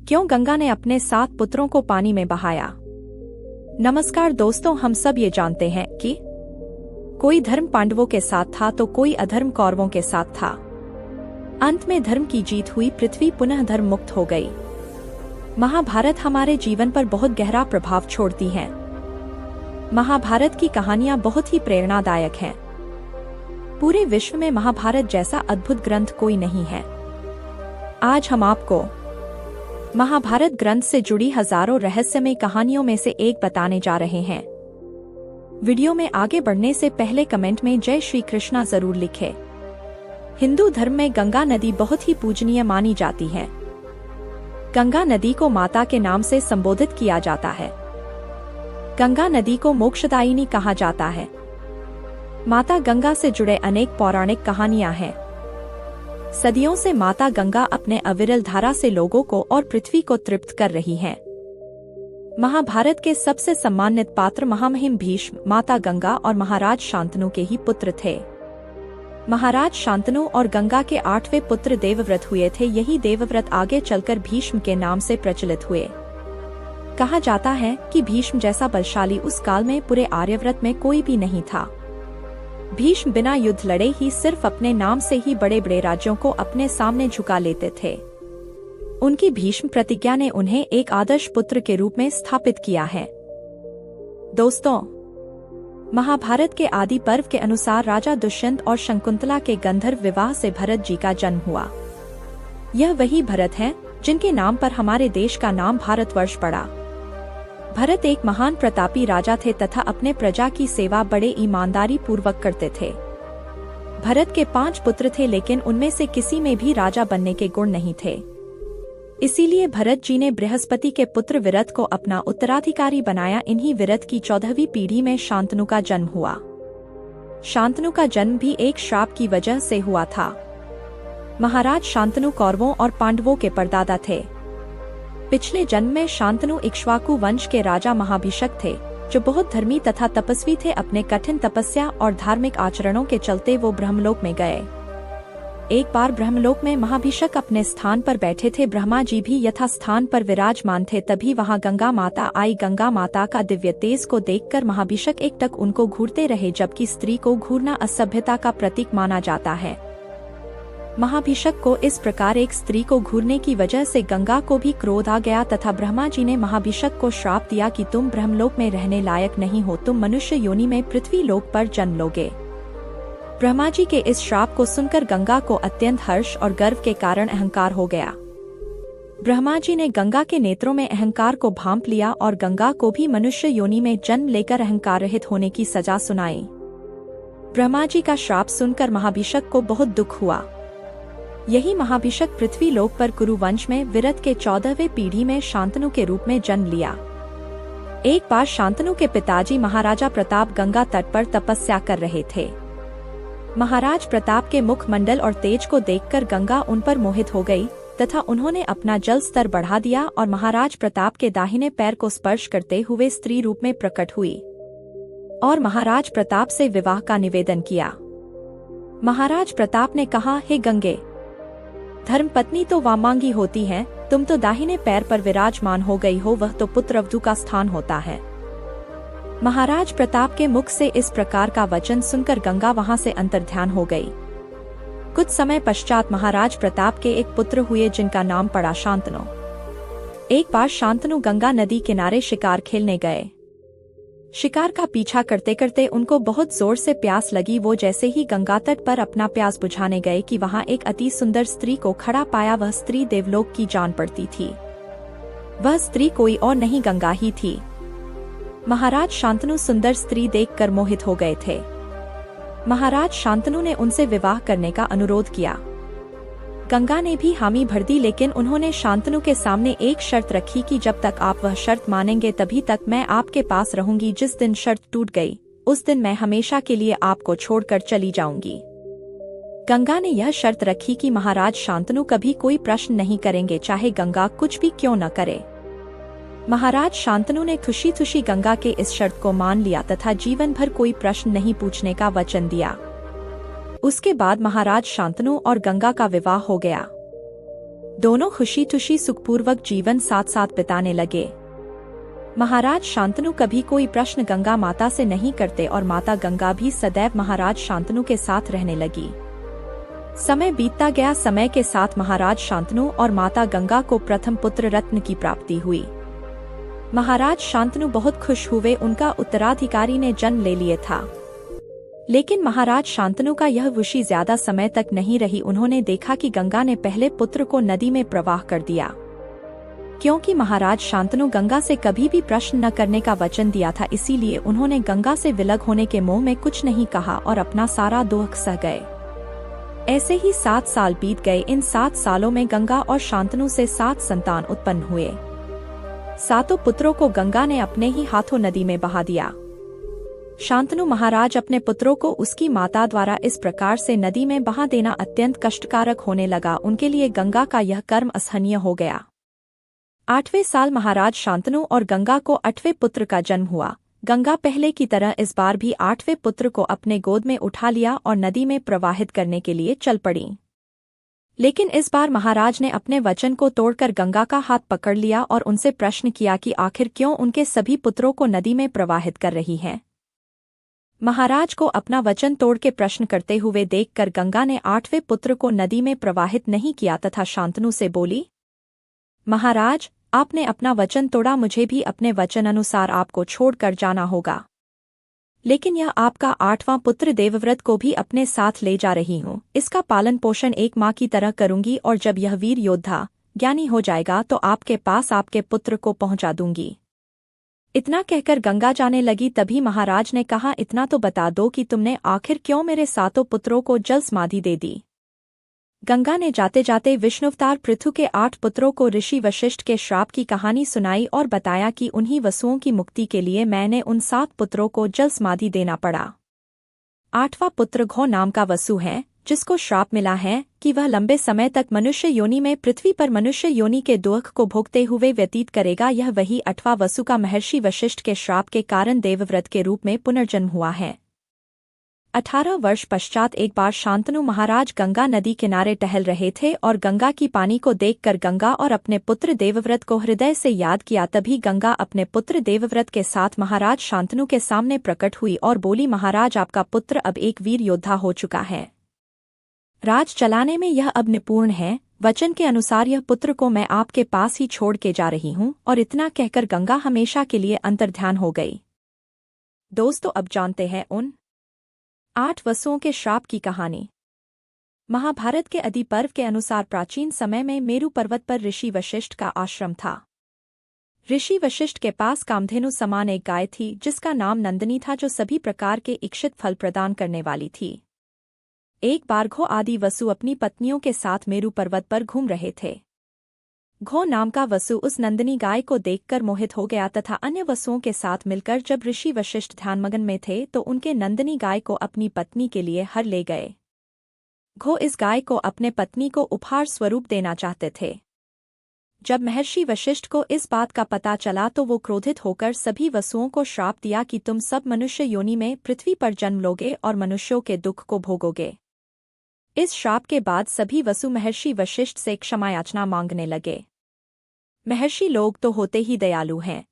क्यों गंगा ने अपने 7 पुत्रों को पानी में बहाया। नमस्कार दोस्तों, हम सब ये जानते हैं कि कोई धर्म पांडवों के साथ था तो कोई अधर्म कौरवों के साथ था। अंत में धर्म की जीत हुई, पृथ्वी पुनः धर्म मुक्त हो गई। महाभारत हमारे जीवन पर बहुत गहरा प्रभाव छोड़ती है। महाभारत की कहानियां बहुत ही प्रेरणादायक हैं। पूरे विश्व में महाभारत जैसा अद्भुत ग्रंथ कोई नहीं है। आज हम आपको महाभारत ग्रंथ से जुड़ी हजारों रहस्यमय कहानियों में से एक बताने जा रहे हैं। वीडियो में आगे बढ़ने से पहले कमेंट में जय श्री कृष्णा जरूर लिखें। हिंदू धर्म में गंगा नदी बहुत ही पूजनीय मानी जाती है। गंगा नदी को माता के नाम से संबोधित किया जाता है। गंगा नदी को मोक्षदायिनी कहा जाता है। माता गंगा से जुड़े अनेक पौराणिक कहानियां हैं। सदियों से माता गंगा अपने अविरल धारा से लोगों को और पृथ्वी को तृप्त कर रही है। महाभारत के सबसे सम्मानित पात्र महामहिम भीष्म, माता गंगा और महाराज शांतनु के ही पुत्र थे। महाराज शांतनु और गंगा के 8वें पुत्र देवव्रत हुए थे। यही देवव्रत आगे चलकर भीष्म के नाम से प्रचलित हुए। कहा जाता है कि भीष्म जैसा बलशाली उस काल में पूरे आर्यव्रत में कोई भी नहीं था। भीष्म बिना युद्ध लड़े ही सिर्फ अपने नाम से ही बड़े बड़े राज्यों को अपने सामने झुका लेते थे। उनकी भीष्म प्रतिज्ञा ने उन्हें एक आदर्श पुत्र के रूप में स्थापित किया है। दोस्तों, महाभारत के आदि पर्व के अनुसार राजा दुष्यंत और शकुंतला के गंधर्व विवाह से भरत जी का जन्म हुआ। यह वही भरत हैं जिनके नाम पर हमारे देश का नाम भारतवर्ष पड़ा। भरत एक महान प्रतापी राजा थे तथा अपने प्रजा की सेवा बड़े ईमानदारी पूर्वक करते थे। भरत के 5 पुत्र थे, लेकिन उनमें से किसी में भी राजा बनने के गुण नहीं थे। इसीलिए भरत जी ने बृहस्पति के पुत्र विरत को अपना उत्तराधिकारी बनाया। इन्हीं विरत की 14वीं पीढ़ी में शांतनु का जन्म हुआ। शांतनु का जन्म भी एक श्राप की वजह से हुआ था। महाराज शांतनु कौरवों और पांडवों के परदादा थे। पिछले जन्म में शांतनु इक्ष्वाकु वंश के राजा महाभिषक थे, जो बहुत धर्मी तथा तपस्वी थे। अपने कठिन तपस्या और धार्मिक आचरणों के चलते वो ब्रह्मलोक में गए। एक बार ब्रह्मलोक में महाभिषक अपने स्थान पर बैठे थे। ब्रह्मा जी भी यथा स्थान पर विराजमान थे। तभी वहां गंगा माता आई। गंगा माता का दिव्य तेज को देखकर महाभिषक एकटक उनको घूरते रहे, जबकि स्त्री को घूरना असभ्यता का प्रतीक माना जाता है। महाभिषक को इस प्रकार एक स्त्री को घूरने की वजह से गंगा को भी क्रोध आ गया तथा ब्रह्मा जी ने महाभिषक को श्राप दिया कि तुम ब्रह्मलोक में रहने लायक नहीं हो, तुम मनुष्य योनि में पृथ्वी लोक पर जन्म लोगे। ब्रह्मा जी के इस श्राप को सुनकर गंगा को अत्यंत हर्ष और गर्व के कारण अहंकार हो गया। ब्रह्मा जी ने गंगा के नेत्रों में अहंकार को भांप लिया और गंगा को भी मनुष्य योनि में जन्म लेकर अहंकार रहित होने की सजा सुनाई। ब्रह्मा जी का श्राप सुनकर महाभिषक को बहुत दुख हुआ। यही महाभिषक पृथ्वी लोक पर कुरु वंश में विरत के 14वें पीढ़ी में शांतनु के रूप में जन्म लिया। एक बार शांतनु के पिताजी महाराजा प्रताप गंगा तट पर तपस्या कर रहे थे। महाराज प्रताप के मुखमंडल और तेज को देखकर गंगा उन पर मोहित हो गई तथा उन्होंने अपना जल स्तर बढ़ा दिया और महाराज प्रताप के दाहिने पैर को स्पर्श करते हुए स्त्री रूप में प्रकट हुई और महाराज प्रताप से विवाह का निवेदन किया। महाराज प्रताप ने कहा, हे गंगे, धर्मपत्नी तो वामांगी होती है, तुम तो दाहिने पैर पर विराजमान हो गई हो, वह तो पुत्रवधू का स्थान होता है। महाराज प्रताप के मुख से इस प्रकार का वचन सुनकर गंगा वहां से अंतर्ध्यान हो गई। कुछ समय पश्चात महाराज प्रताप के एक पुत्र हुए जिनका नाम पड़ा शांतनु। एक बार शांतनु गंगा नदी किनारे शिकार खेलने गए। शिकार का पीछा करते करते उनको बहुत जोर से प्यास लगी। वो जैसे ही गंगा तट पर अपना प्यास बुझाने गए कि वहां एक अति सुंदर स्त्री को खड़ा पाया। वह स्त्री देवलोक की जान पड़ती थी। वह स्त्री कोई और नहीं, गंगा ही थी। महाराज शांतनु सुंदर स्त्री देखकर मोहित हो गए थे। महाराज शांतनु ने उनसे विवाह करने का अनुरोध किया। गंगा ने भी हामी भर दी, लेकिन उन्होंने शांतनु के सामने एक शर्त रखी कि जब तक आप वह शर्त मानेंगे तभी तक मैं आपके पास रहूंगी। जिस दिन शर्त टूट गई उस दिन मैं हमेशा के लिए आपको छोड़कर चली जाऊंगी। गंगा ने यह शर्त रखी कि महाराज शांतनु कभी कोई प्रश्न नहीं करेंगे, चाहे गंगा कुछ भी क्यों न करे। महाराज शांतनु ने खुशी खुशी गंगा के इस शर्त को मान लिया तथा जीवन भर कोई प्रश्न नहीं पूछने का वचन दिया। उसके बाद महाराज शांतनु और गंगा का विवाह हो गया। दोनों खुशी खुशी सुखपूर्वक जीवन साथ साथ बिताने लगे। महाराज शांतनु कभी कोई प्रश्न गंगा माता से नहीं करते और माता गंगा भी सदैव महाराज शांतनु के साथ रहने लगी। समय बीतता गया। समय के साथ महाराज शांतनु और माता गंगा को प्रथम पुत्र रत्न की प्राप्ति हुई। महाराज शांतनु बहुत खुश हुए, उनका उत्तराधिकारी ने जन्म ले लिया था। लेकिन महाराज शांतनु का यह खुशी ज्यादा समय तक नहीं रही। उन्होंने देखा कि गंगा ने पहले पुत्र को नदी में प्रवाह कर दिया। क्योंकि महाराज शांतनु गंगा से कभी भी प्रश्न न करने का वचन दिया था, इसीलिए उन्होंने गंगा से विलग होने के मोह में कुछ नहीं कहा और अपना सारा दुख सह गए। ऐसे ही 7 साल बीत गए। इन 7 सालों में गंगा और शांतनु से 7 संतान उत्पन्न हुए। 7 पुत्रों को गंगा ने अपने ही हाथों नदी में बहा दिया। शांतनु महाराज अपने पुत्रों को उसकी माता द्वारा इस प्रकार से नदी में बहा देना अत्यंत कष्टकारक होने लगा। उनके लिए गंगा का यह कर्म असहनीय हो गया। 8वें साल महाराज शांतनु और गंगा को 8वें पुत्र का जन्म हुआ। गंगा पहले की तरह इस बार भी 8वें पुत्र को अपने गोद में उठा लिया और नदी में प्रवाहित करने के लिए चल पड़ी। लेकिन इस बार महाराज ने अपने वचन को तोड़कर गंगा का हाथ पकड़ लिया और उनसे प्रश्न किया कि आखिर क्यों उनके सभी पुत्रों को नदी में प्रवाहित कर रही है। महाराज को अपना वचन तोड़ के प्रश्न करते हुए देखकर गंगा ने 8वें पुत्र को नदी में प्रवाहित नहीं किया तथा शांतनु से बोली, महाराज, आपने अपना वचन तोड़ा, मुझे भी अपने वचन अनुसार आपको छोड़कर जाना होगा। लेकिन यह आपका 8वां पुत्र देवव्रत को भी अपने साथ ले जा रही हूँ। इसका पालन पोषण एक माँ की तरह करूंगी और जब यह वीर योद्धा ज्ञानी हो जाएगा तो आपके पास आपके पुत्र को पहुंचा दूंगी। इतना कहकर गंगा जाने लगी। तभी महाराज ने कहा, इतना तो बता दो कि तुमने आखिर क्यों मेरे 7 पुत्रों को जल समाधि दे दी। गंगा ने जाते जाते विष्णुअवतार पृथु के 8 पुत्रों को ऋषि वशिष्ठ के श्राप की कहानी सुनाई और बताया कि उन्हीं वसुओं की मुक्ति के लिए मैंने उन 7 पुत्रों को जल समाधि देना पड़ा। 8वां पुत्र घो नाम का वसु है, जिसको श्राप मिला है कि वह लंबे समय तक मनुष्य योनि में पृथ्वी पर मनुष्य योनि के दुख को भोगते हुए व्यतीत करेगा। यह वही 8वां वसु का महर्षि वशिष्ठ के श्राप के कारण देवव्रत के रूप में पुनर्जन्म हुआ है। 18 वर्ष पश्चात एक बार शांतनु महाराज गंगा नदी किनारे टहल रहे थे और गंगा की पानी को देखकर गंगा और अपने पुत्र देवव्रत को हृदय से याद किया। तभी गंगा अपने पुत्र देवव्रत के साथ महाराज शांतनु के सामने प्रकट हुई और बोली, महाराज, आपका पुत्र अब एक वीर योद्धा हो चुका है। राज चलाने में यह अब निपुण है। वचन के अनुसार यह पुत्र को मैं आपके पास ही छोड़ के जा रही हूँ। और इतना कहकर गंगा हमेशा के लिए अंतर्ध्यान हो गई। दोस्तों, अब जानते हैं उन 8 वसुओं के श्राप की कहानी। महाभारत के आदि पर्व के अनुसार प्राचीन समय में मेरु पर्वत पर ऋषि वशिष्ठ का आश्रम था। ऋषि वशिष्ठ के पास कामधेनु समान एक गाय थी जिसका नाम नंदिनी था, जो सभी प्रकार के इच्छित फल प्रदान करने वाली थी। एक बार घो आदि वसु अपनी पत्नियों के साथ मेरु पर्वत पर घूम रहे थे। घो नाम का वसु उस नंदिनी गाय को देखकर मोहित हो गया तथा अन्य वसुओं के साथ मिलकर जब ऋषि वशिष्ठ ध्यानमग्न में थे तो उनके नंदिनी गाय को अपनी पत्नी के लिए हर ले गए। घो इस गाय को अपने पत्नी को उपहार स्वरूप देना चाहते थे। जब महर्षि वशिष्ठ को इस बात का पता चला तो वो क्रोधित होकर सभी वसुओं को श्राप दिया कि तुम सब मनुष्य योनि में पृथ्वी पर जन्म लोगे और मनुष्यों के दुख को भोगोगे। इस श्राप के बाद सभी वसु महर्षि वशिष्ठ से क्षमा याचना मांगने लगे। महर्षि लोग तो होते ही दयालु हैं।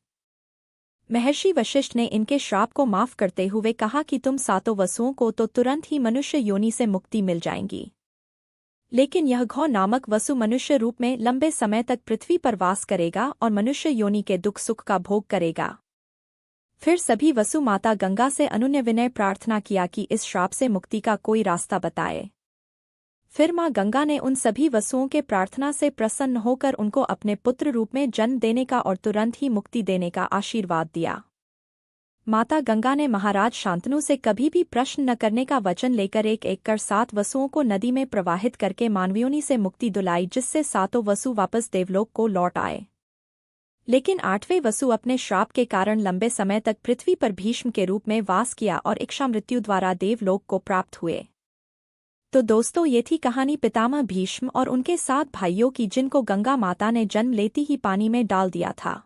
महर्षि वशिष्ठ ने इनके श्राप को माफ करते हुए कहा कि तुम 7 वसुओं को तो तुरंत ही मनुष्य योनि से मुक्ति मिल जाएगी, लेकिन यह घो नामक वसु मनुष्य रूप में लंबे समय तक पृथ्वी पर वास करेगा और मनुष्य योनि के दुख सुख का भोग करेगा। फिर सभी वसु माता गंगा से अनुनय विनय प्रार्थना किया कि इस श्राप से मुक्ति का कोई रास्ता बताए। फिर माँ गंगा ने उन सभी वसुओं के प्रार्थना से प्रसन्न होकर उनको अपने पुत्र रूप में जन्म देने का और तुरंत ही मुक्ति देने का आशीर्वाद दिया। माता गंगा ने महाराज शांतनु से कभी भी प्रश्न न करने का वचन लेकर एक एक कर 7 वसुओं को नदी में प्रवाहित करके मानवयोनि से मुक्ति दिलाई, जिससे 7 वसु वापस देवलोक को लौट आए। लेकिन 8वें वसु अपने श्राप के कारण लंबे समय तक पृथ्वी पर भीष्म के रूप में वास किया और इच्छा मृत्यु द्वारा देवलोक को प्राप्त हुए। तो दोस्तों, ये थी कहानी पितामह भीष्म और उनके 7 भाइयों की, जिनको गंगा माता ने जन्म लेती ही पानी में डाल दिया था।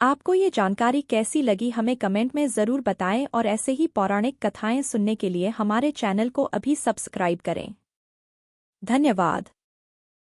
आपको ये जानकारी कैसी लगी हमें कमेंट में ज़रूर बताएं और ऐसे ही पौराणिक कथाएं सुनने के लिए हमारे चैनल को अभी सब्सक्राइब करें। धन्यवाद।